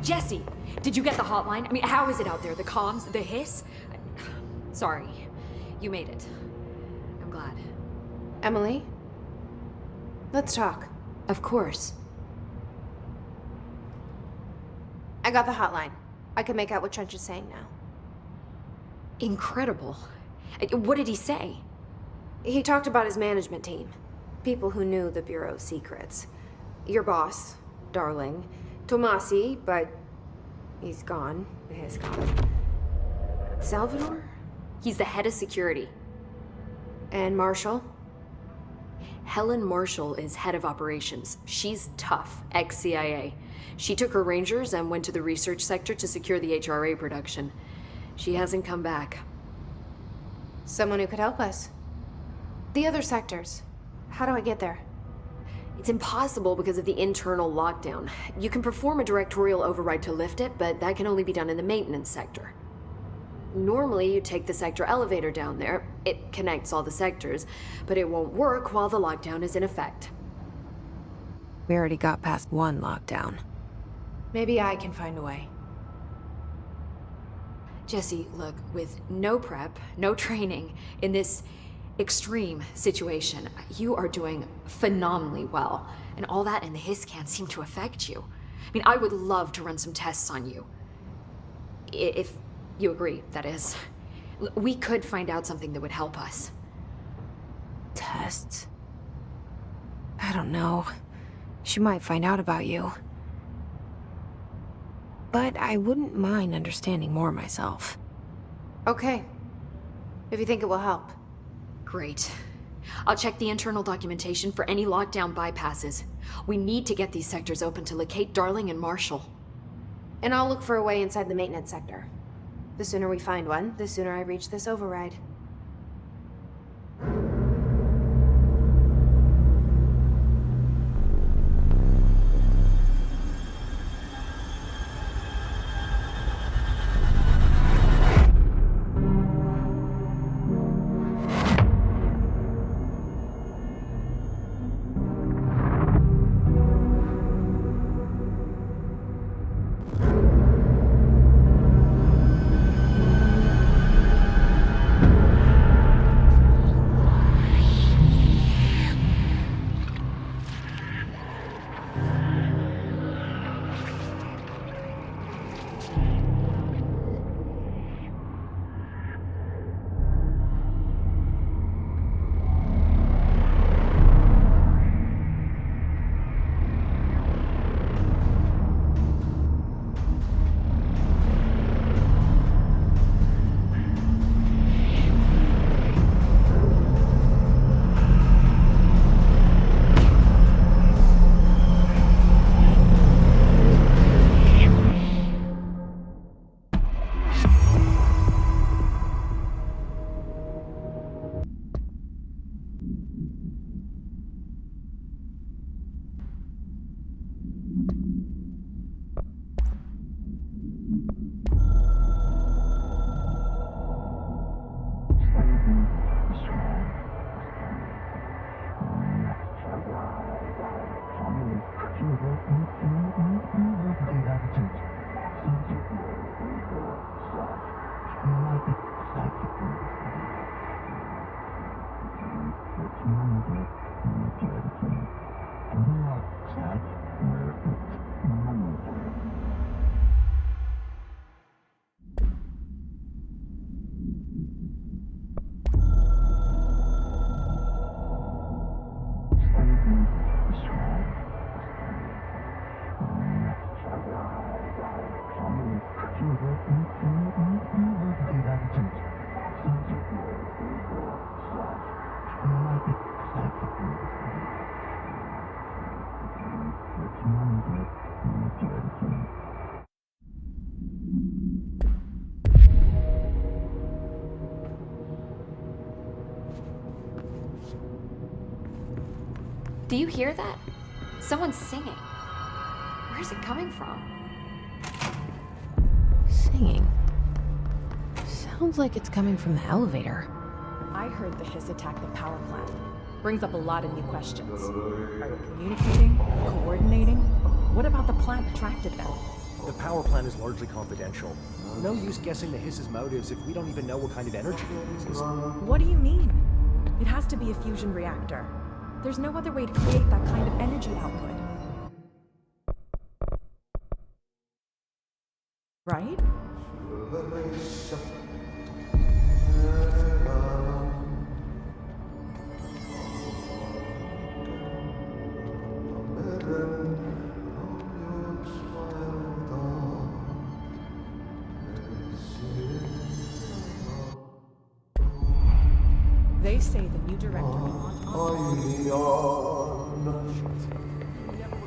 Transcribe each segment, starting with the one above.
Jesse, did you get the hotline? I mean, how is it out there? The comms, the hiss? Sorry, you made it. I'm glad. Emily? Let's talk. Of course. I got the hotline. I can make out what Trench is saying now. Incredible. What did he say? He talked about his management team. People who knew the Bureau's secrets. Your boss, Darling. Tomasi, but he's gone. He's gone. Salvador? He's the head of security. And Marshall? Helen Marshall is head of operations. She's tough, ex-CIA. She took her Rangers and went to the research sector to secure the HRA production. She hasn't come back. Someone who could help us. The other sectors. How do I get there? It's impossible because of the internal lockdown. You can perform a directorial override to lift it, but that can only be done in the maintenance sector. Normally, you take the sector elevator down there. It connects all the sectors, but it won't work while the lockdown is in effect. We already got past one lockdown. Maybe I can find a way. Jesse, look, with no prep, no training, in this extreme situation, you are doing phenomenally well. And all that and the hiss can't seem to affect you. I mean, I would love to run some tests on you. If you agree, that is. We could find out something that would help us. Tests? I don't know. She might find out about you. But I wouldn't mind understanding more myself. Okay. If you think it will help. Great. I'll check the internal documentation for any lockdown bypasses. We need to get these sectors open to locate Darling and Marshall. And I'll look for a way inside the maintenance sector. The sooner we find one, the sooner I reach this override. Do you hear that? Someone's singing. Where's it coming from? Singing. Sounds like it's coming from the elevator. I heard the hiss attack the power plant. Brings up a lot of new questions. Are they communicating? Coordinating? What about the plant attracted them? The power plant is largely confidential. No use guessing the hiss's motives if we don't even know what kind of energy it uses. What do you mean? It has to be a fusion reactor. There's no other way to create that kind of energy output. Right? They say the new director wants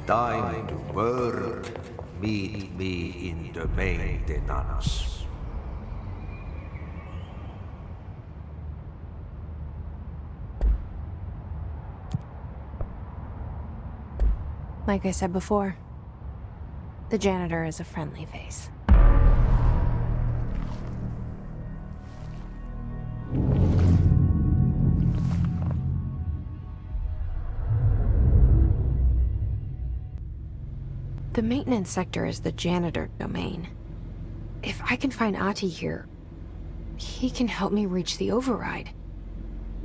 Time to work. Meet me in the maintenance. Like I said before, the janitor is a friendly face. The maintenance sector is the janitor domain. If I can find Ahti here, he can help me reach the override.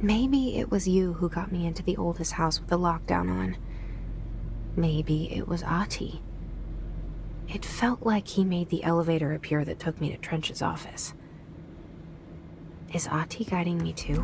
Maybe it was you who got me into the oldest house with the lockdown on. Maybe it was Ahti. It felt like he made the elevator appear that took me to Trench's office. Is Ahti guiding me too?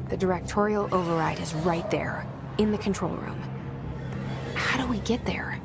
The directorial override is right there, in the control room. How do we get there?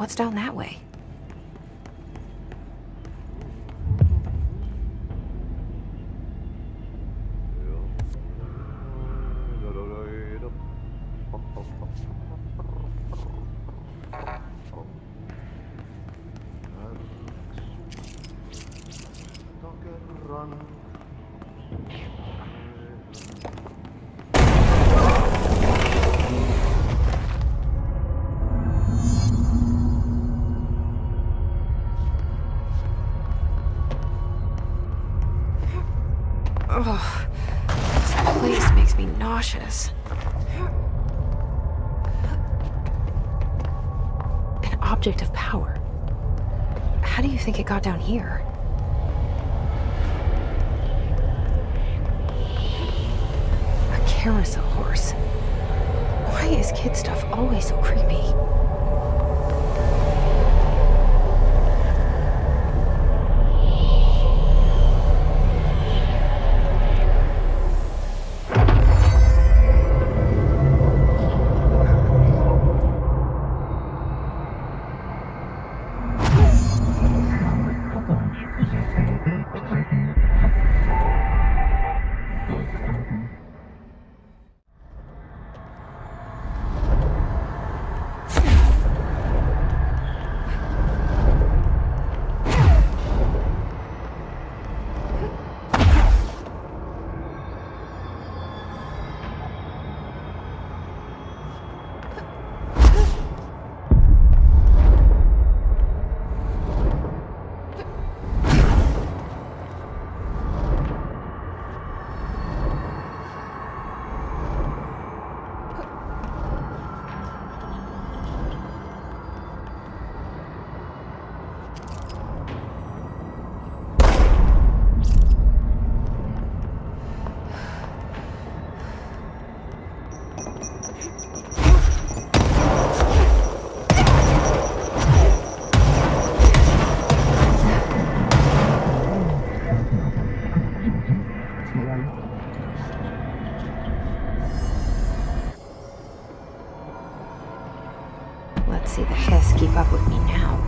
What's down that way? Oh, this place makes me nauseous. An object of power. How do you think it got down here? A carousel horse. Why is kid stuff always so creepy? Let's see the hiss keep up with me now.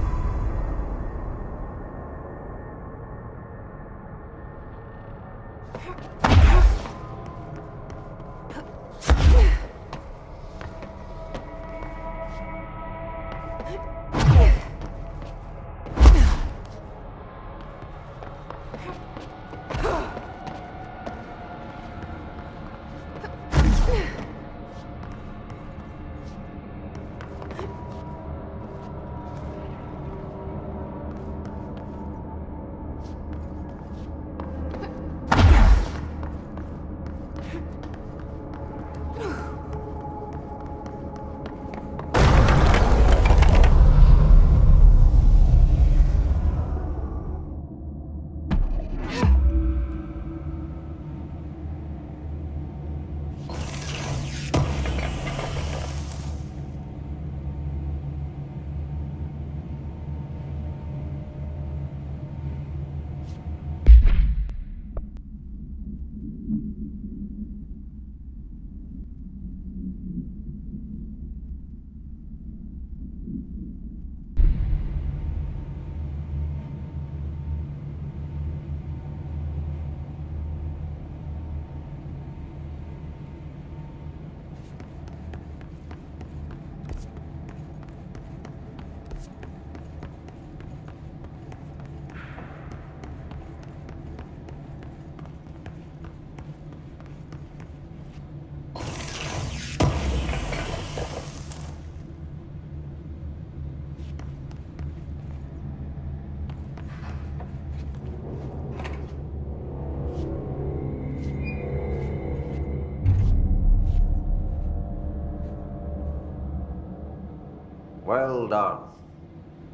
Well done.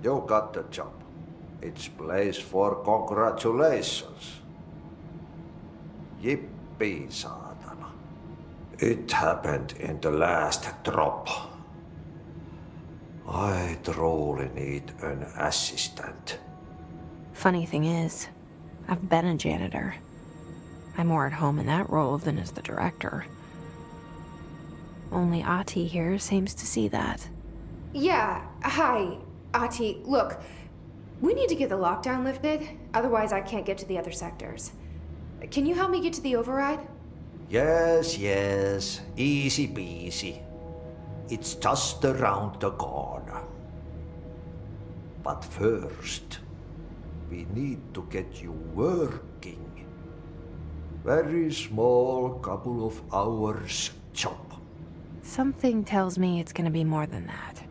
You got the job. It's place for congratulations. Yippee, saatana. It happened in the last drop. I truly need an assistant. Funny thing is, I've been a janitor. I'm more at home in that role than as the director. Only Ahti here seems to see that. Yeah, hi. Ati, look, we need to get the lockdown lifted, otherwise I can't get to the other sectors. Can you help me get to the override? Yes, yes. Easy peasy. It's just around the corner. But first, we need to get you working. Very small, couple of hours job. Something tells me it's gonna be more than that.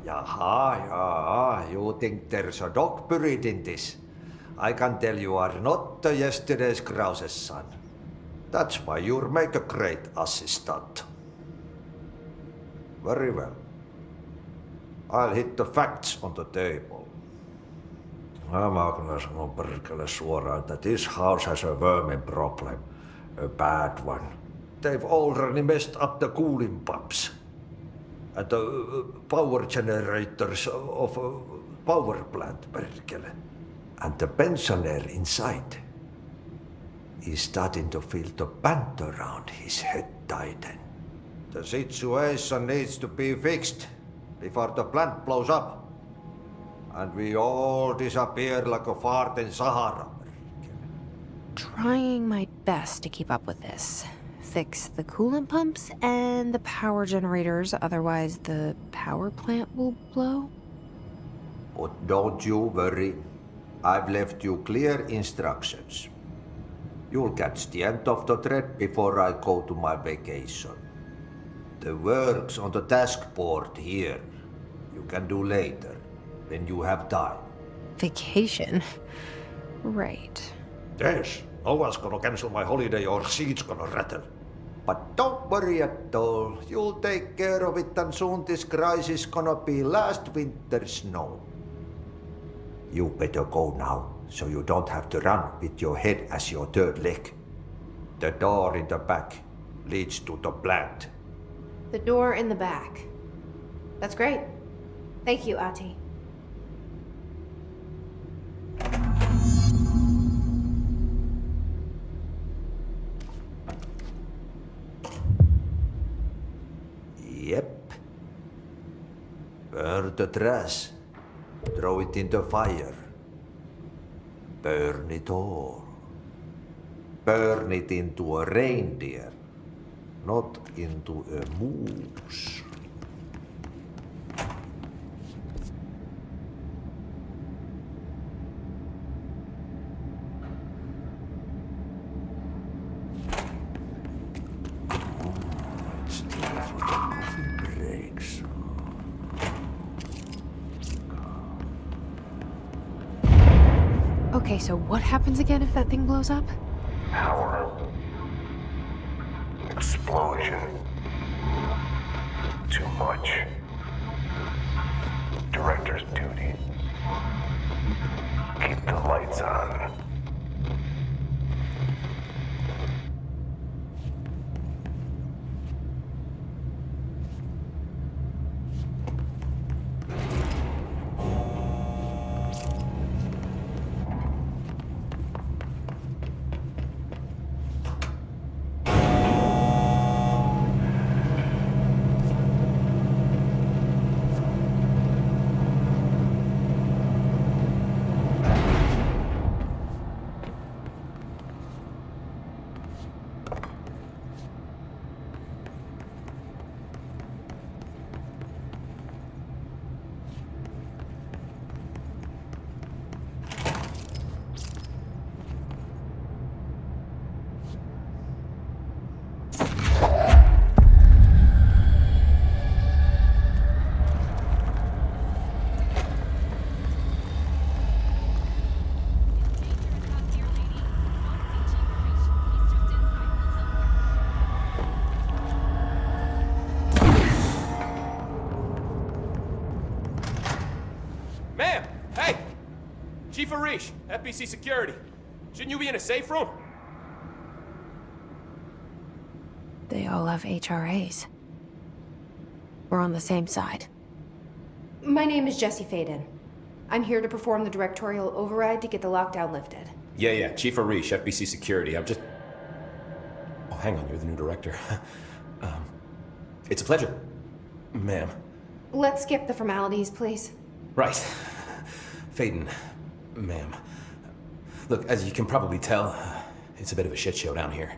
Yeah. You think there's a dog buried in this? I can tell you are not the yesterday's Krause's son. That's why you'll make a great assistant. Very well. I'll hit the facts on the table. Mä kyllä sanon perkele suoraan, that this house has a vermin problem. A bad one. They've already messed up the cooling pumps. And the power generators of a power plant, perkele. And the pensioner inside is starting to feel the band around his head tighten. The situation needs to be fixed before the plant blows up. And we all disappear like a fart in Sahara. Trying my best to keep up with this. Fix the coolant pumps and the power generators, otherwise the power plant will blow. But don't you worry. I've left you clear instructions. You'll catch the end of the thread before I go to my vacation. The work's on the task board here. You can do later, when you have time. Vacation? Right. Yes, no one's gonna cancel my holiday or seat's gonna rattle. But don't worry at all. You'll take care of it and soon this crisis gonna be last winter's snow. You better go now, so you don't have to run with your head as your third leg. The door in the back leads to the plant. The door in the back. That's great. Thank you, Ati. Yep. Burn the trash. Throw it in the fire. Burn it all. Burn it into a reindeer, not into a moose. It's time for the coffee breaks. Okay, so what happens again if that thing blows up? Power. Explosion. Too much. Director's duty. Keep the lights on. Ma'am! Hey! Chief Arish, FBC Security. Shouldn't you be in a safe room? They all have HRAs. We're on the same side. My name is Jesse Faden. I'm here to perform the directorial override to get the lockdown lifted. Yeah, Chief Arish, FBC Security. I'm just... Oh, hang on, you're the new director. It's a pleasure, ma'am. Let's skip the formalities, please. Right. Faden, ma'am. Look, as you can probably tell, it's a bit of a shit show down here.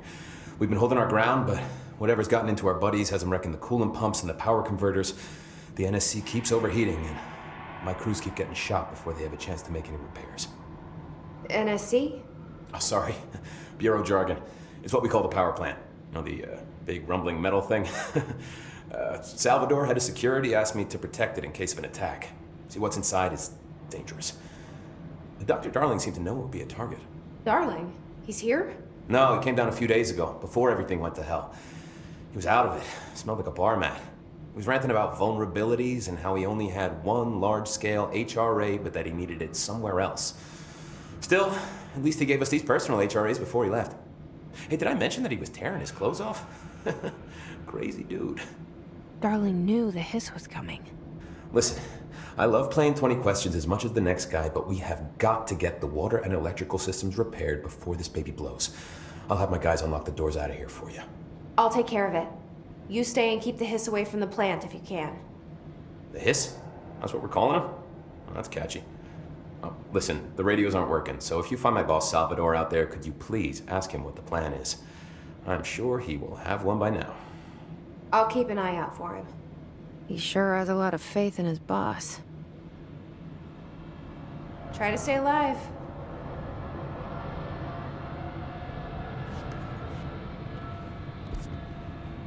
We've been holding our ground, but whatever's gotten into our buddies has them wrecking the coolant pumps and the power converters. The NSC keeps overheating, and my crews keep getting shot before they have a chance to make any repairs. NSC? Oh, sorry. Bureau jargon. It's what we call the power plant. You know, the big rumbling metal thing? Salvador, head of security, asked me to protect it in case of an attack. See, what's inside is dangerous. Dr. Darling seemed to know it would be a target. Darling? He's here? No, he came down a few days ago, before everything went to hell. He was out of it. Smelled like a bar mat. He was ranting about vulnerabilities and how he only had one large-scale HRA, but that he needed it somewhere else. Still, at least he gave us these personal HRAs before he left. Hey, did I mention that he was tearing his clothes off? Crazy dude. Darling knew the hiss was coming. Listen, I love playing 20 questions as much as the next guy, but we have got to get the water and electrical systems repaired before this baby blows. I'll have my guys unlock the doors out of here for you. I'll take care of it. You stay and keep the hiss away from the plant if you can. The hiss? That's what we're calling him? Oh, that's catchy. Oh, listen, the radios aren't working, so if you find my boss Salvador out there, could you please ask him what the plan is? I'm sure he will have one by now. I'll keep an eye out for him. He sure has a lot of faith in his boss. Try to stay alive.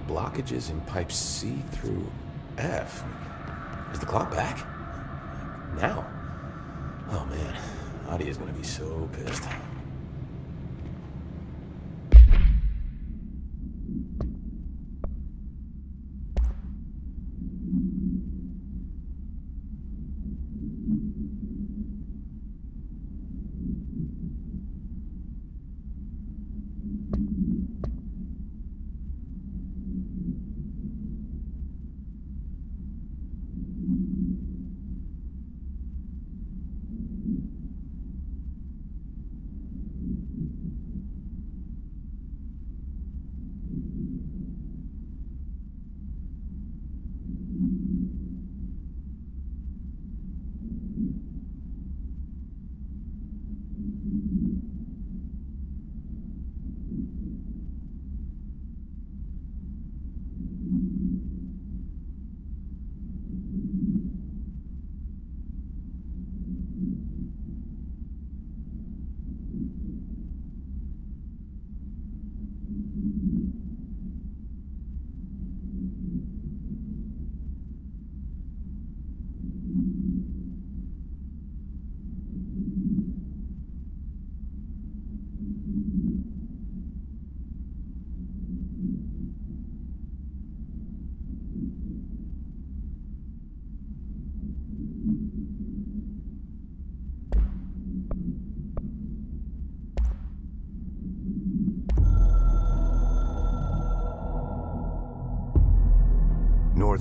Blockages in pipes C through F. Is the clock back? Now? Oh man, Adi is gonna be so pissed.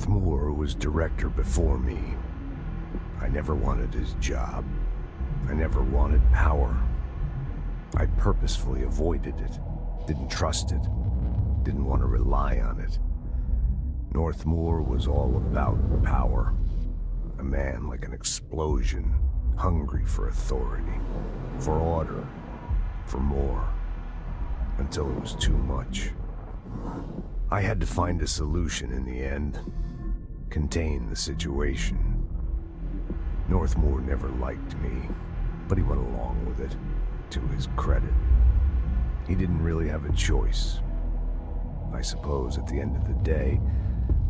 Moore was director before me. I never wanted his job. I never wanted power. I purposefully avoided it, didn't trust it, didn't want to rely on it. Northmoor was all about power. A man like an explosion, hungry for authority, for order, for more, until it was too much. I had to find a solution in the end. Contain the situation. Northmoor never liked me, but he went along with it, to his credit. He didn't really have a choice. I suppose at the end of the day,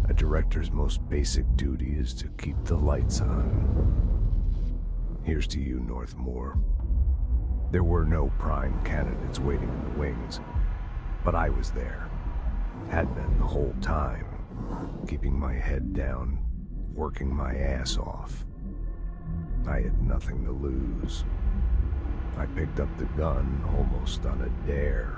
a director's most basic duty is to keep the lights on. Here's to you, Northmoor. There were no prime candidates waiting in the wings, but I was there. Had been the whole time. Keeping my head down, working my ass off. I had nothing to lose. I picked up the gun almost on a dare.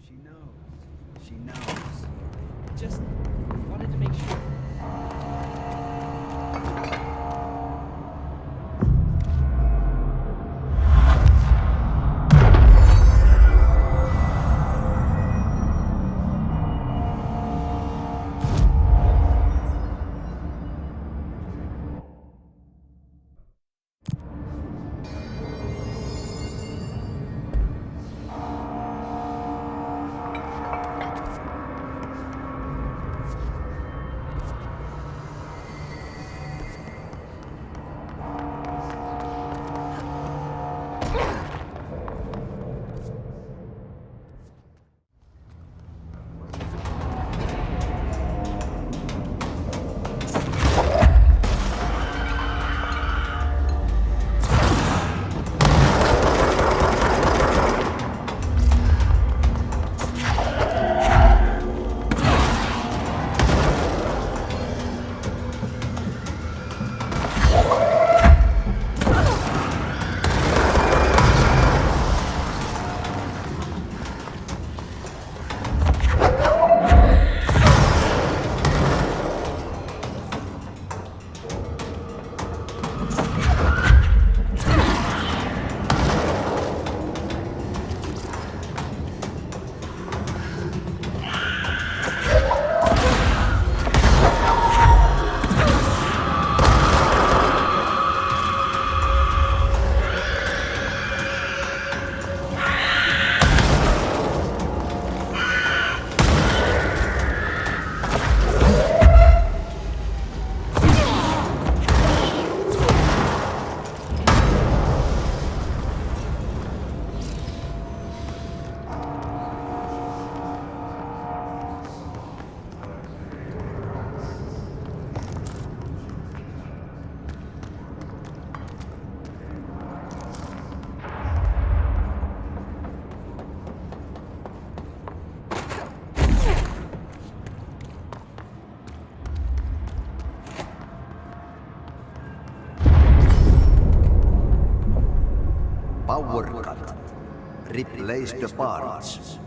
She knows. She knows. Just wanted to make sure. replace the parts.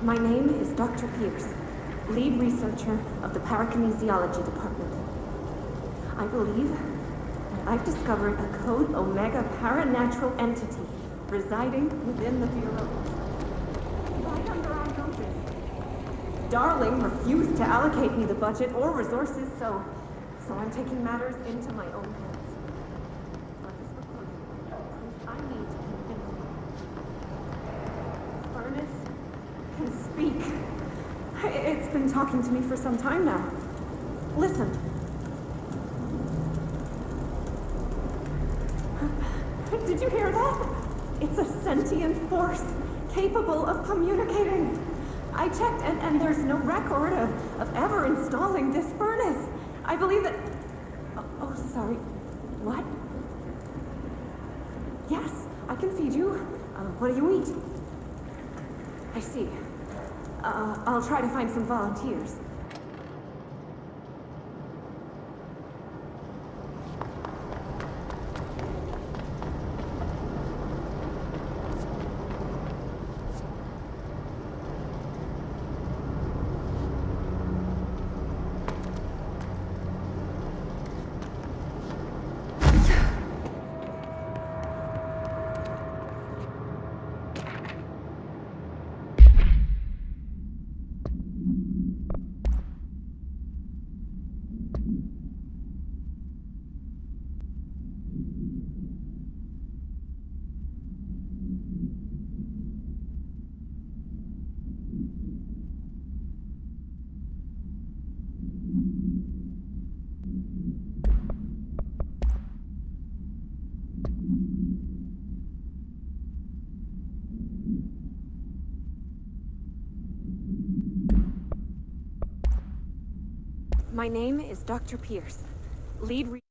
My name is Dr. Pierce, lead researcher of the Parakinesiology Department. I believe that I've discovered a Code Omega paranatural entity residing within the Bureau. Right under our noses. Darling refused to allocate me the budget or resources, so I'm taking matters into my own hands. For this recording, I need to convince you. Furnace can speak. It's been talking to me for some time now. Listen. Did you hear that? It's a sentient force capable of communicating. I checked and there's no record of ever installing this furnace. I believe that... Oh, sorry. What? Yes, I can feed you. What do you eat? I see. I'll try to find some volunteers. My name is Dr. Pierce, lead re-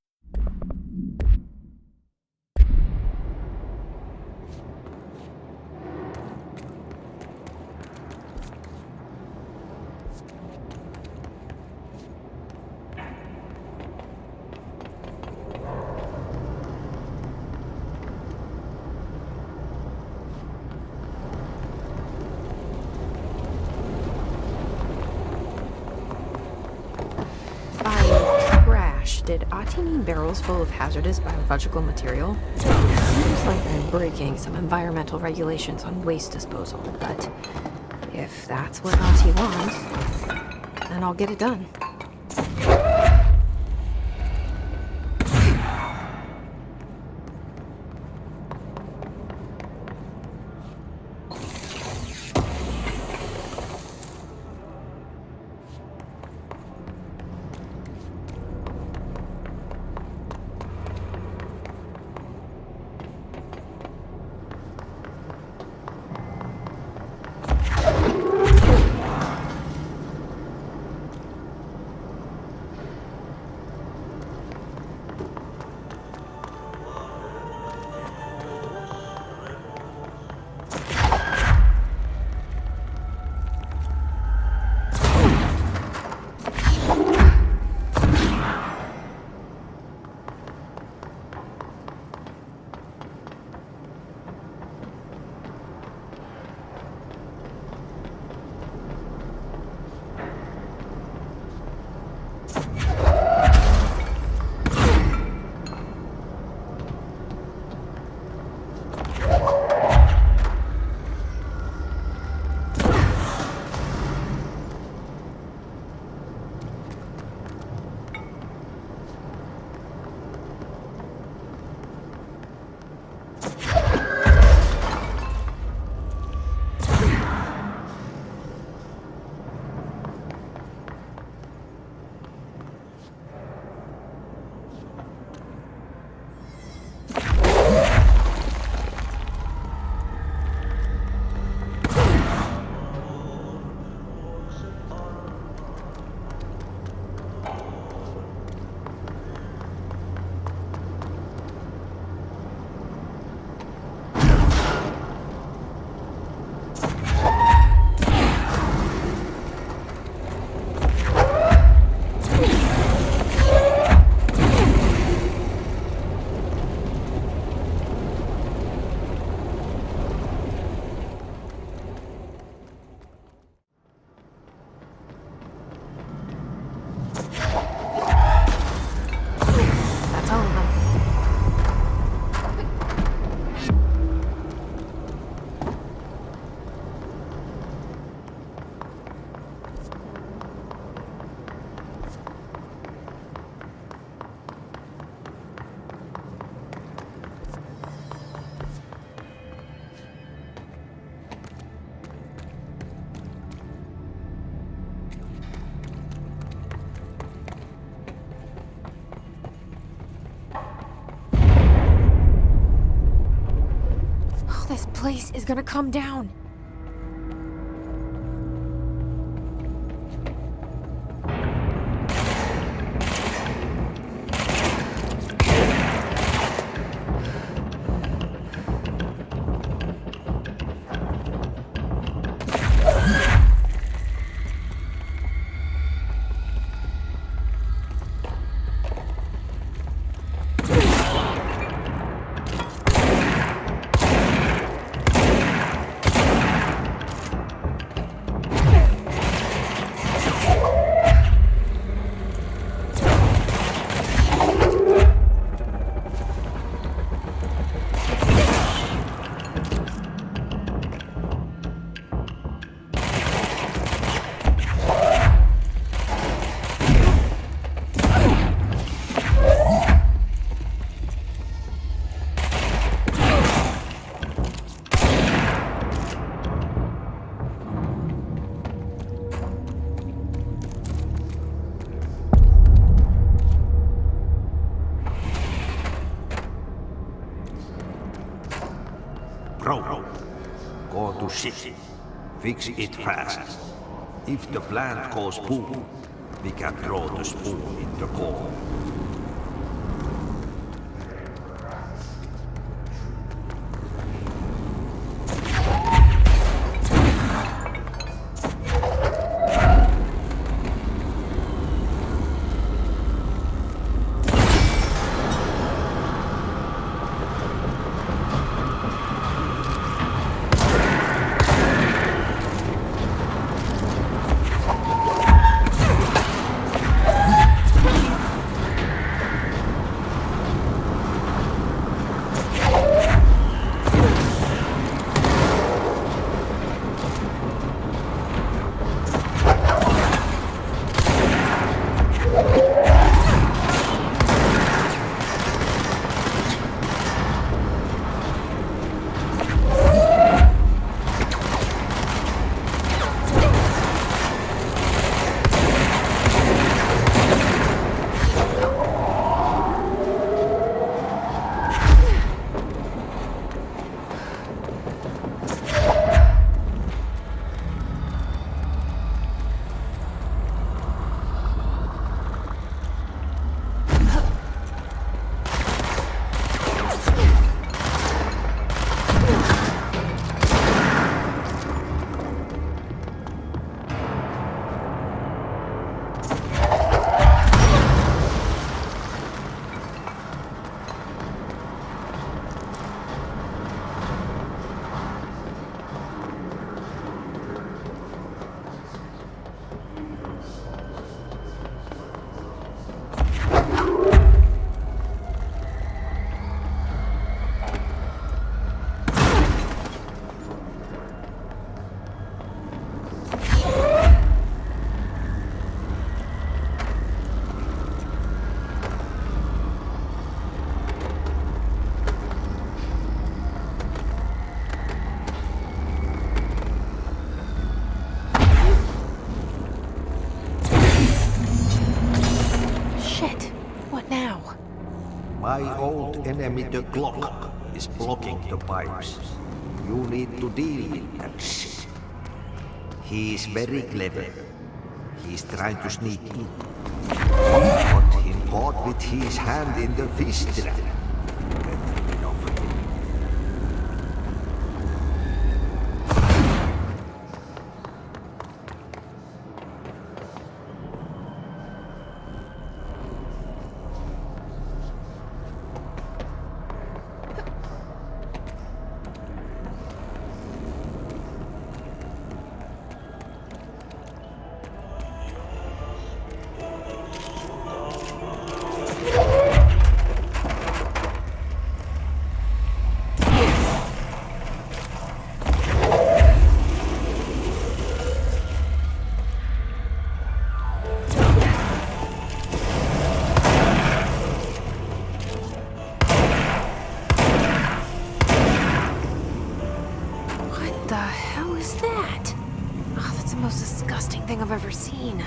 Did Ati mean barrels full of hazardous biological material? Seems like I'm breaking some environmental regulations on waste disposal, but if that's what Ati wants, then I'll get it done. This place is gonna come down. Bro, go to ship. Fix it fast. If the plant goes boom, we can throw the spoon in the bowl. My old enemy, the clock, is blocking the pipes. You need to deal with that shit. He is very clever. He is trying to sneak in. Got him caught with his hand in the fish trap. Get rid of him. I've ever seen.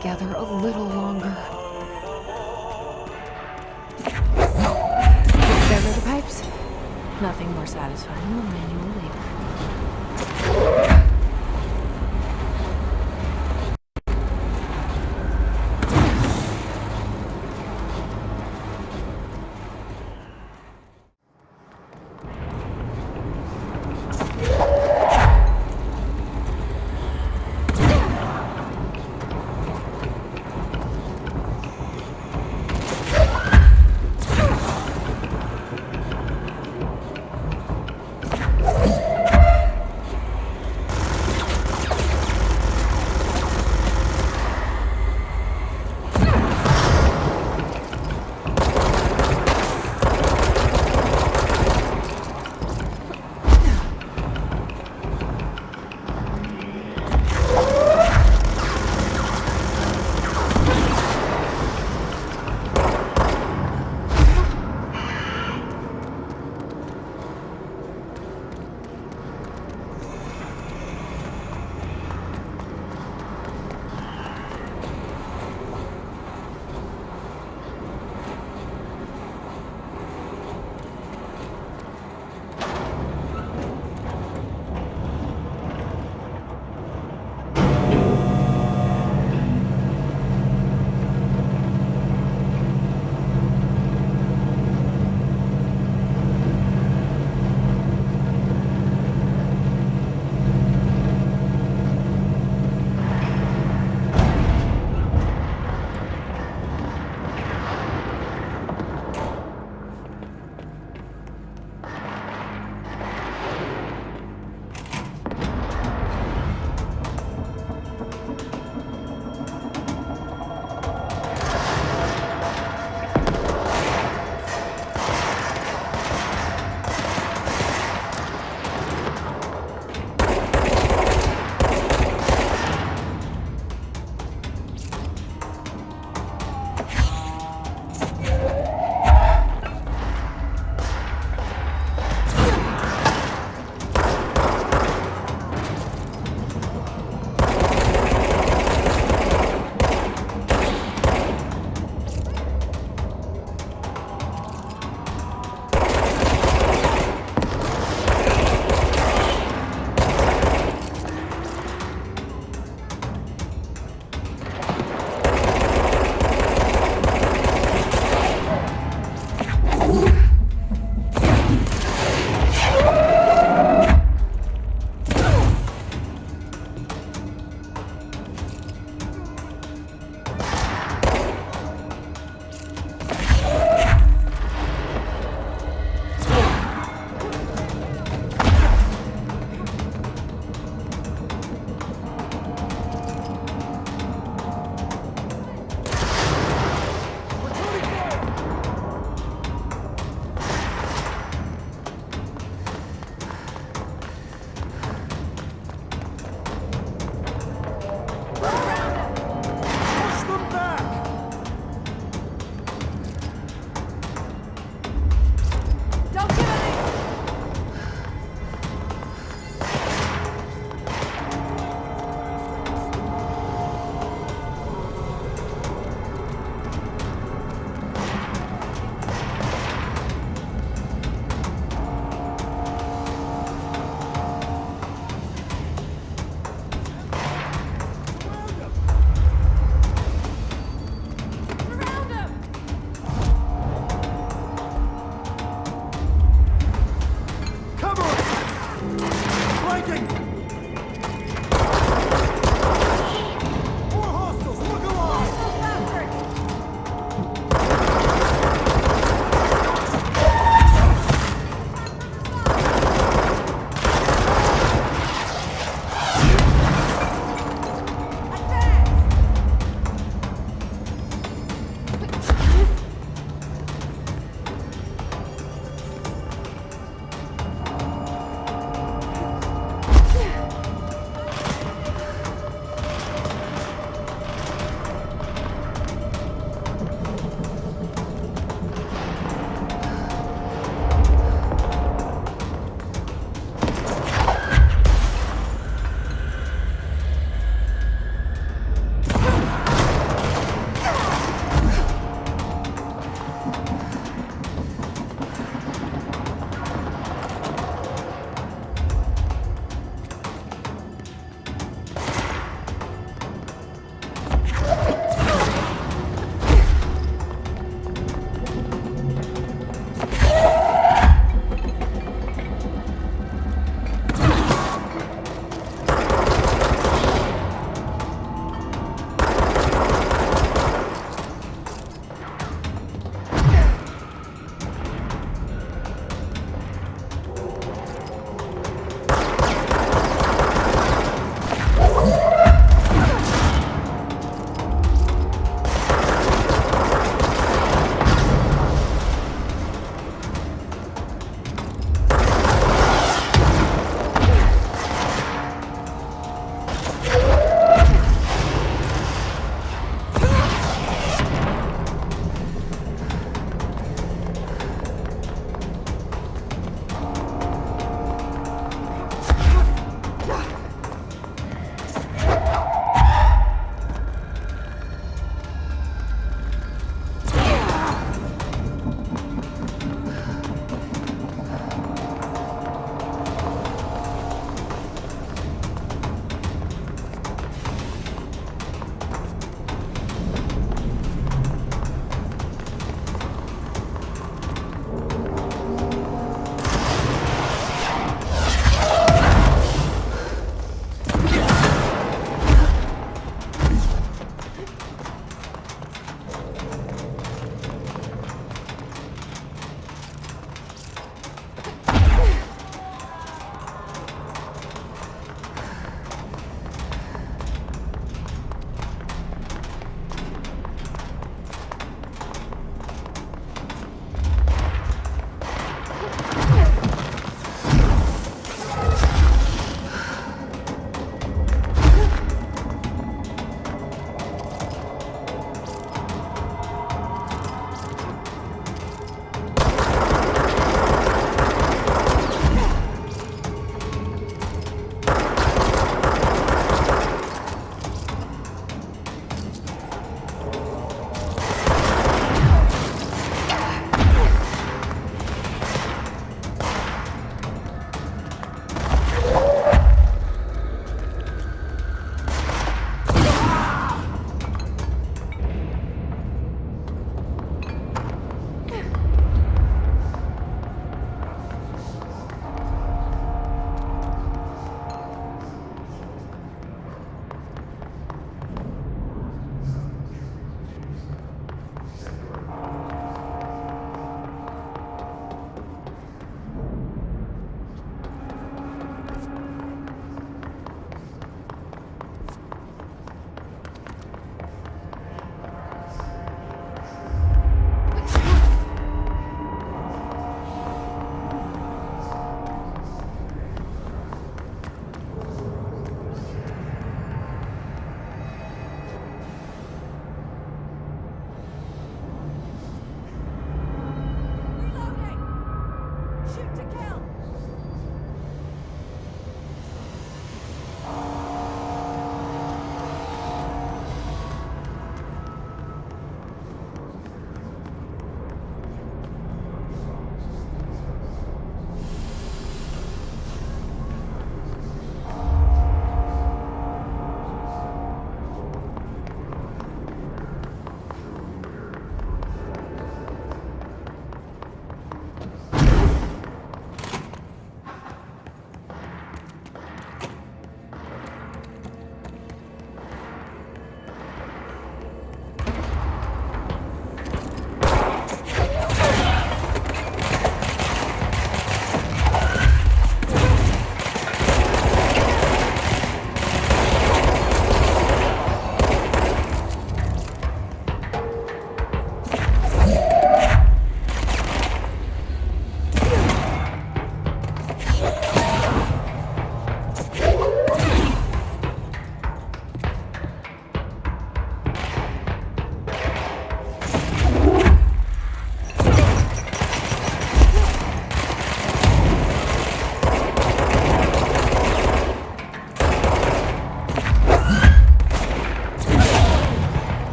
together a little longer. There are the pipes. Nothing more satisfying than manual labor.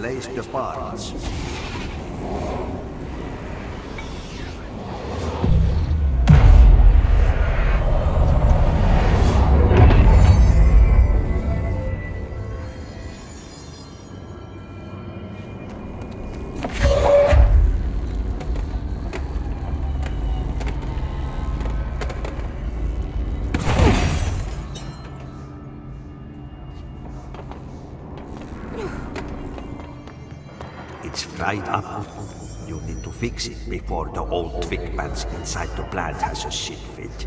replace the parts. It's fried up. You need to fix it before the old twig bats inside the plant has a shit fit.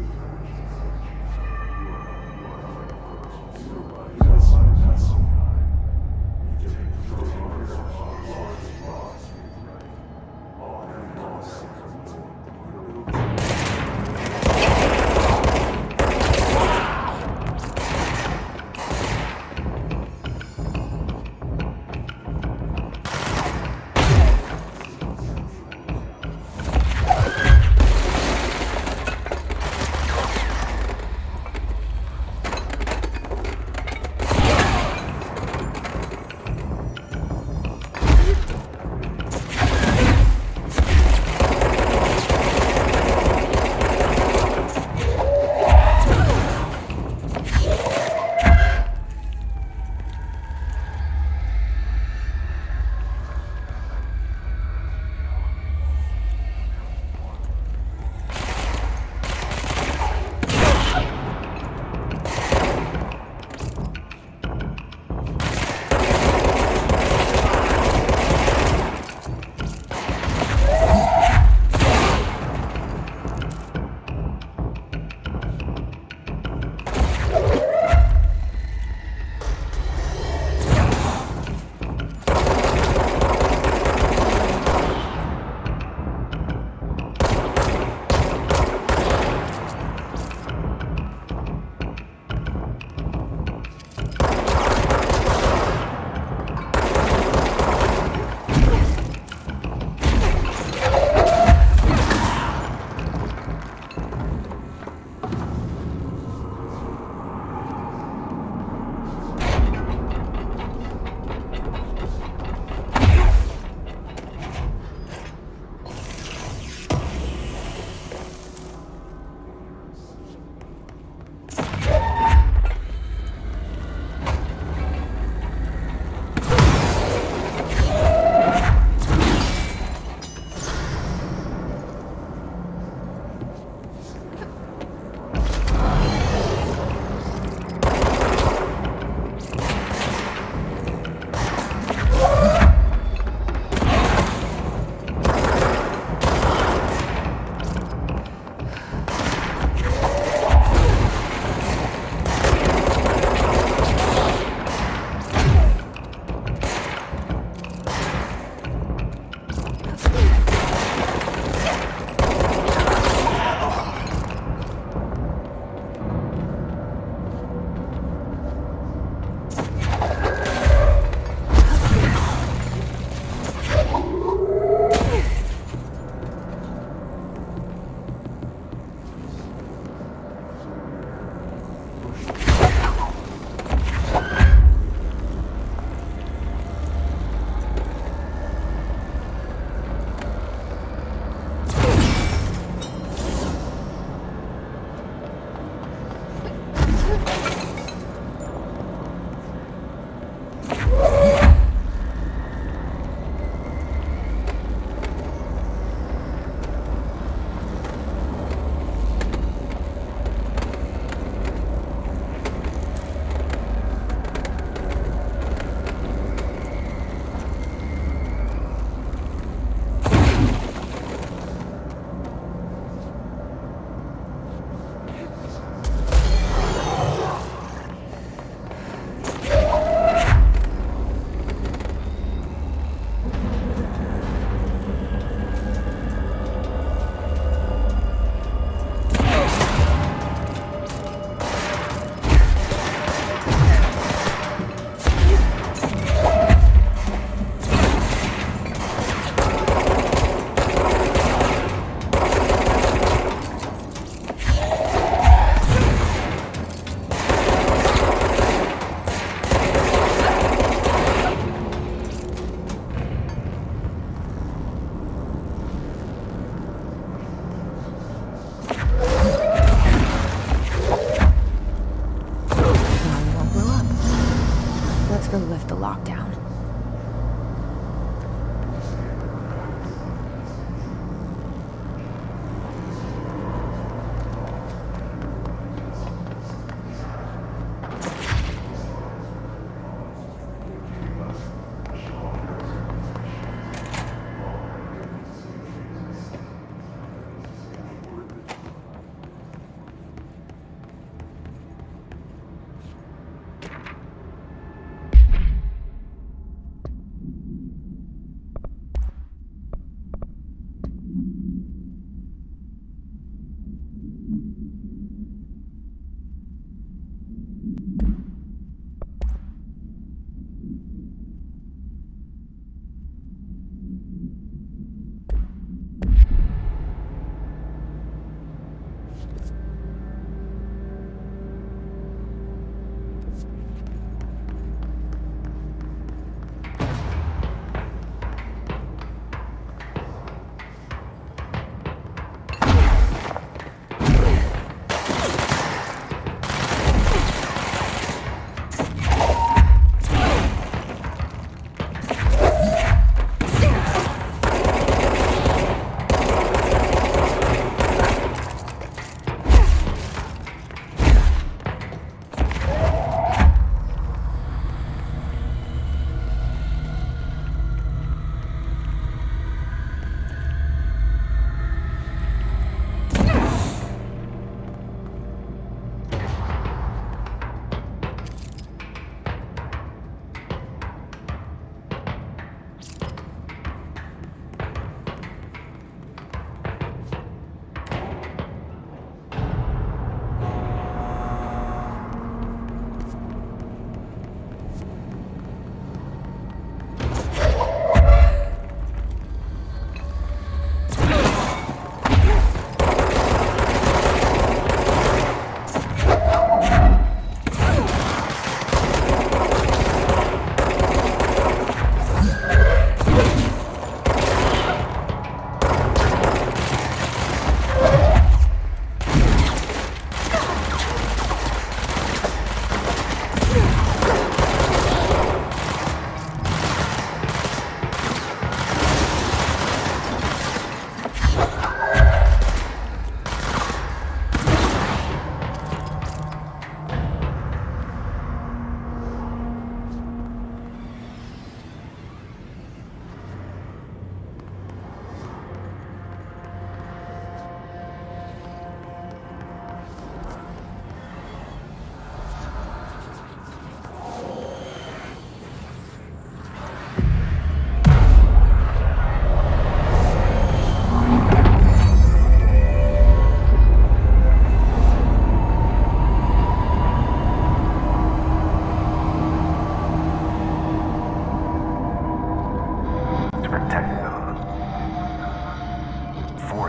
Let's go lift the lockdown.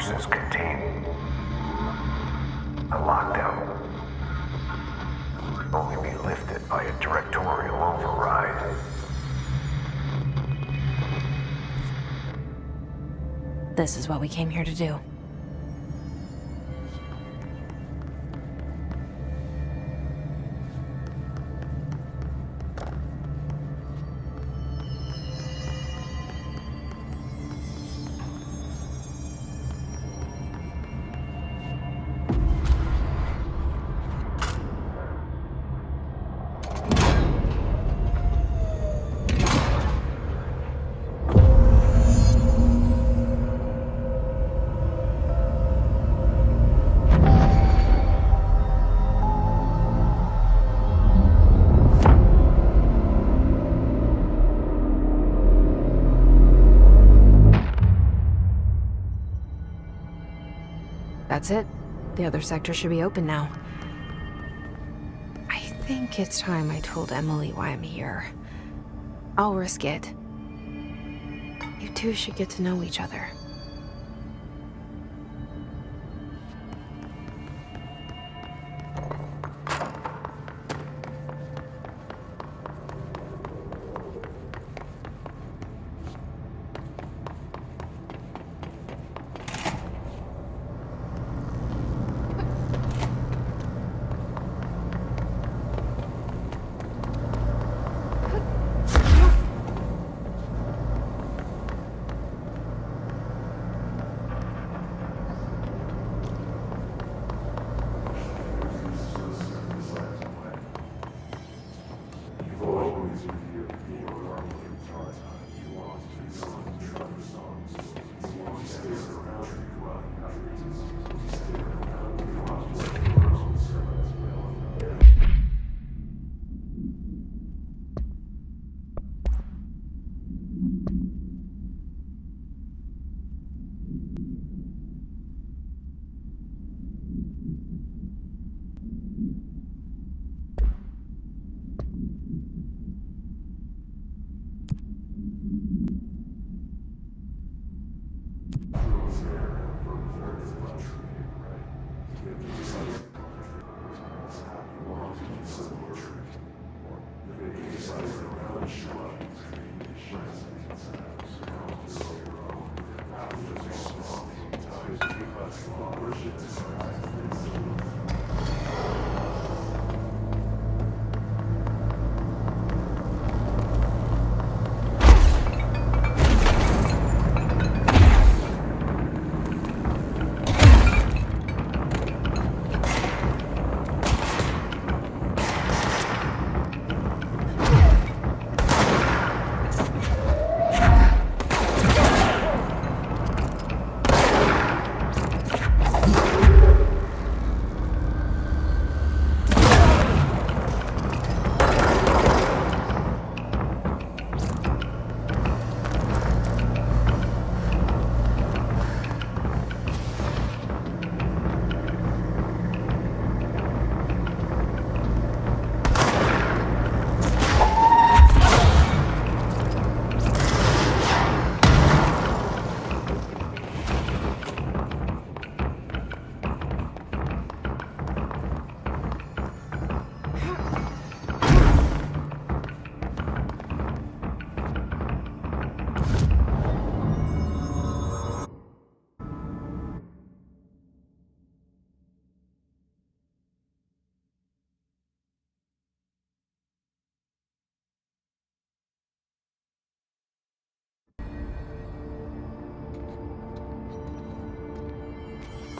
forces contain a lockdown. Could only be lifted by a directorial override. This is what we came here to do. That's it. The other sector should be open now. I think it's time I told Emily why I'm here. I'll risk it. You two should get to know each other.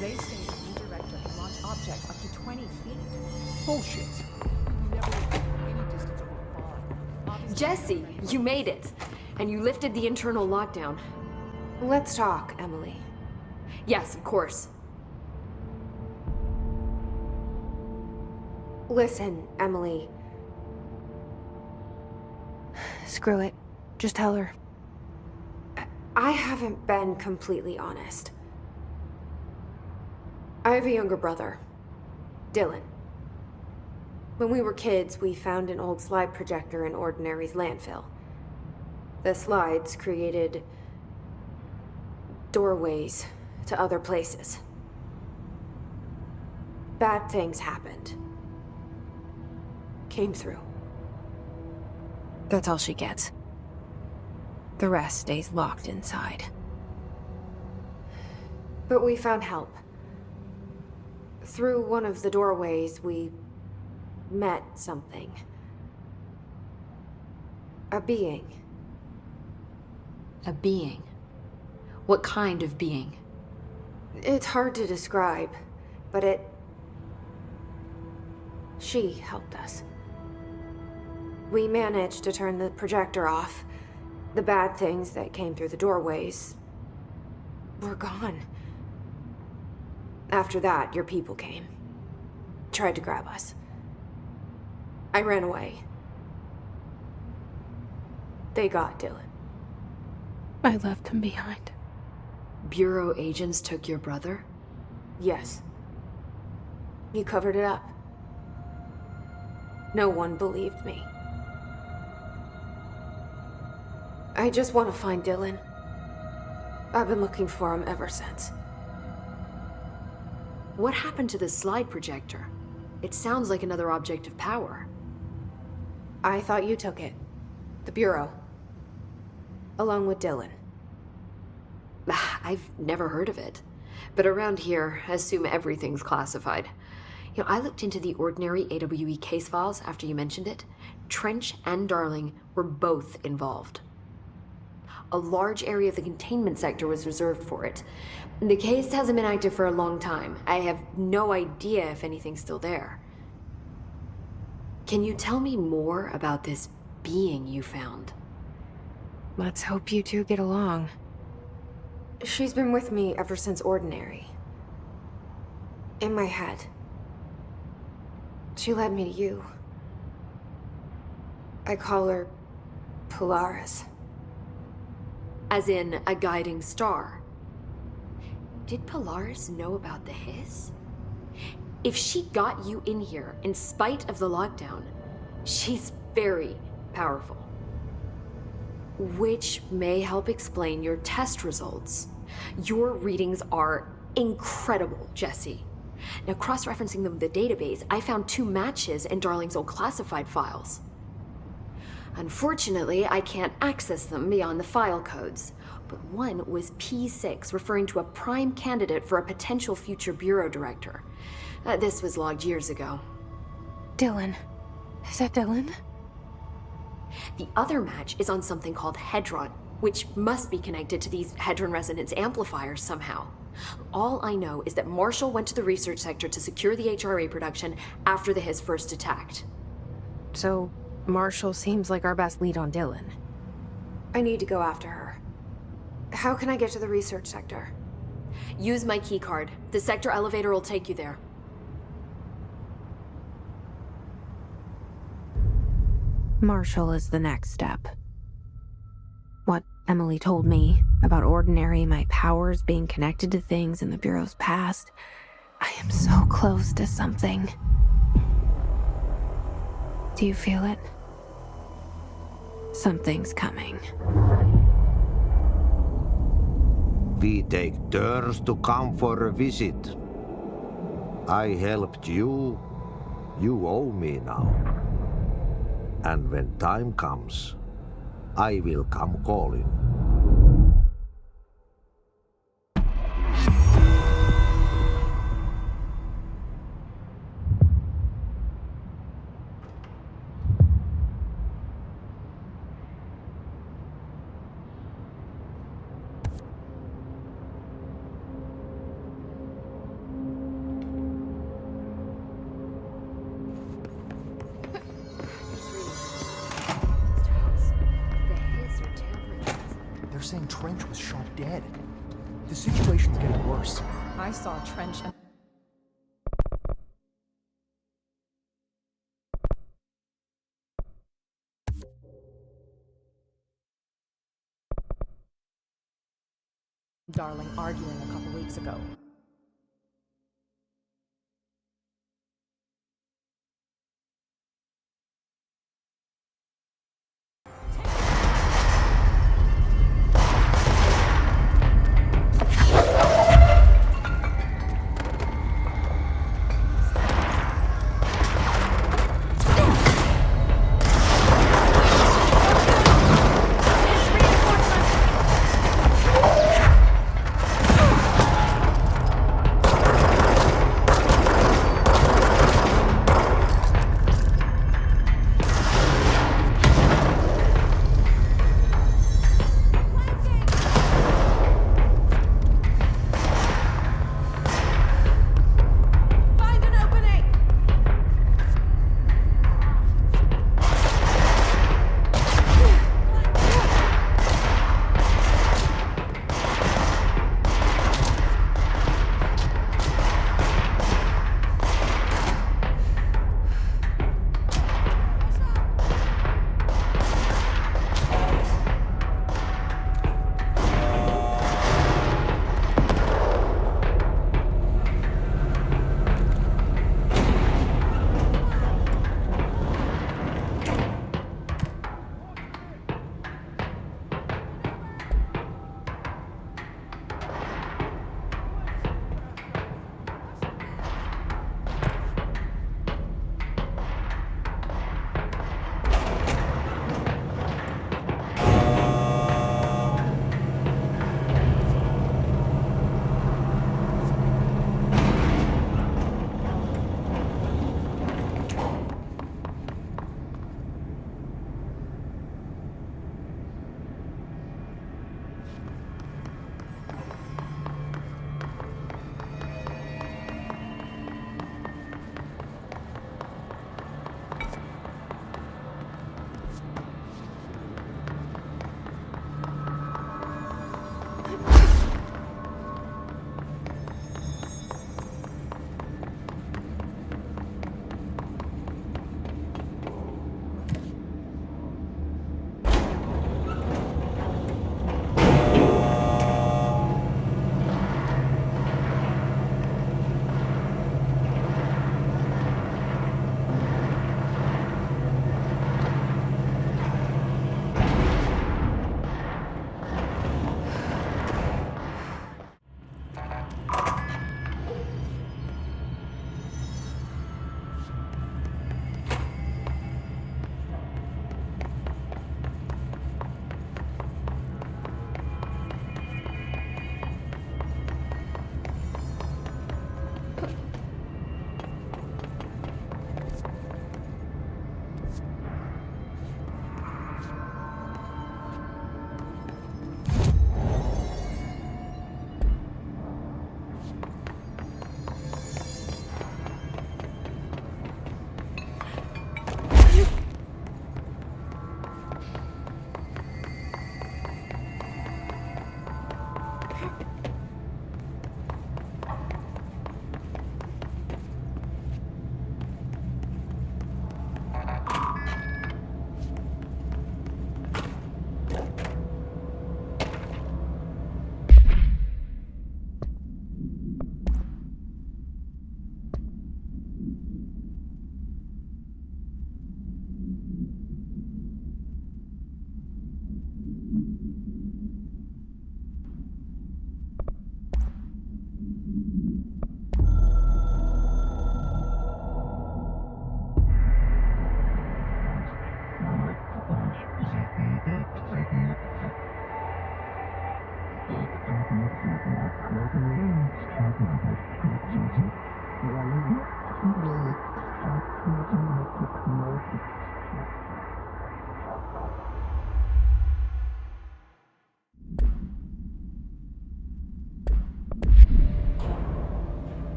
They say the redirector can launch objects up to 20 feet. Bullshit. You never went any distance over far. Obviously, Jesse, you made it. And you lifted the internal lockdown. Let's talk, Emily. Yes, of course. Listen, Emily. Screw it. Just tell her. I haven't been completely honest. I have a younger brother, Dylan. When we were kids, we found an old slide projector in Ordinary's landfill. The slides created doorways to other places. Bad things happened. Came through. That's all she gets. The rest stays locked inside. But we found help. Through one of the doorways, we met something. A being. A being? What kind of being? It's hard to describe, but she helped us. We managed to turn the projector off. The bad things that came through the doorways were gone. After that, your people came. Tried to grab us. I ran away. They got Dylan. I left him behind. Bureau agents took your brother? Yes. You covered it up. No one believed me. I just want to find Dylan. I've been looking for him ever since. What happened to the slide projector? It sounds like another object of power. I thought you took it. The Bureau. Along with Dylan. I've never heard of it. But around here, I assume everything's classified. You know, I looked into the Ordinary AWE case files after you mentioned it. Trench and Darling were both involved. A large area of the containment sector was reserved for it. The case hasn't been active for a long time. I have no idea if anything's still there. Can you tell me more about this being you found. Let's hope you two get along. She's been with me ever since Ordinary. In my head. She led me to you. I call her Polaris. As in a guiding star. Did Polaris know about the hiss? If she got you in here in spite of the lockdown, she's very powerful. Which may help explain your test results. Your readings are incredible, Jesse. Now, cross-referencing them with the database, I found 2 matches in Darling's old classified files. Unfortunately, I can't access them beyond the file codes, but one was P6, referring to a prime candidate for a potential future bureau director. This was logged years ago. Dylan. Is that Dylan? The other match is on something called Hedron, which must be connected to these Hedron resonance amplifiers somehow. All I know is that Marshall went to the research sector to secure the HRA production after the hiss first attacked. So, Marshall seems like our best lead on Dylan. I need to go after her. How can I get to the research sector? Use my keycard. The sector elevator will take you there. Marshall is the next step. What Emily told me about Ordinary, my powers being connected to things in the Bureau's past. I am so close to something. Do you feel it? Something's coming. We take turns to come for a visit. I helped you. You owe me now. And when time comes, I will come calling. They're saying Trench was shot dead. The situation's getting worse. I saw Trench and Darling arguing a couple weeks ago.